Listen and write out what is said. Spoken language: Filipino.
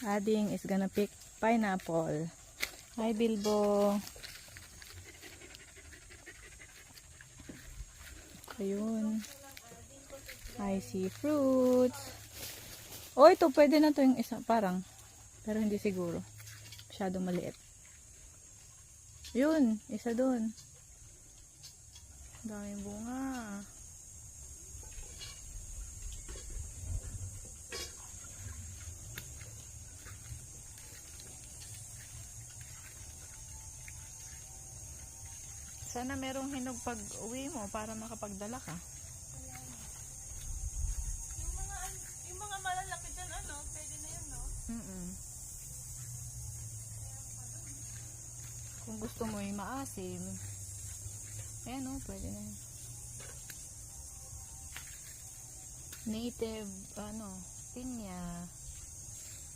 Ading is gonna pick pineapple. Hi, Bilbo. Ayun. I see fruits. Oh, ito pwede na to yung isa. Parang. Pero hindi siguro. Masyadong maliit. Yun. Isa dun. Daming bunga. Sana merong hinog pag uwi mo para makapagdala ka. Yung mga malalaki dyan, ano, pwede na yun, no? Kung gusto mo yung maasim, ayan o, pwede na yun. Native, pinya.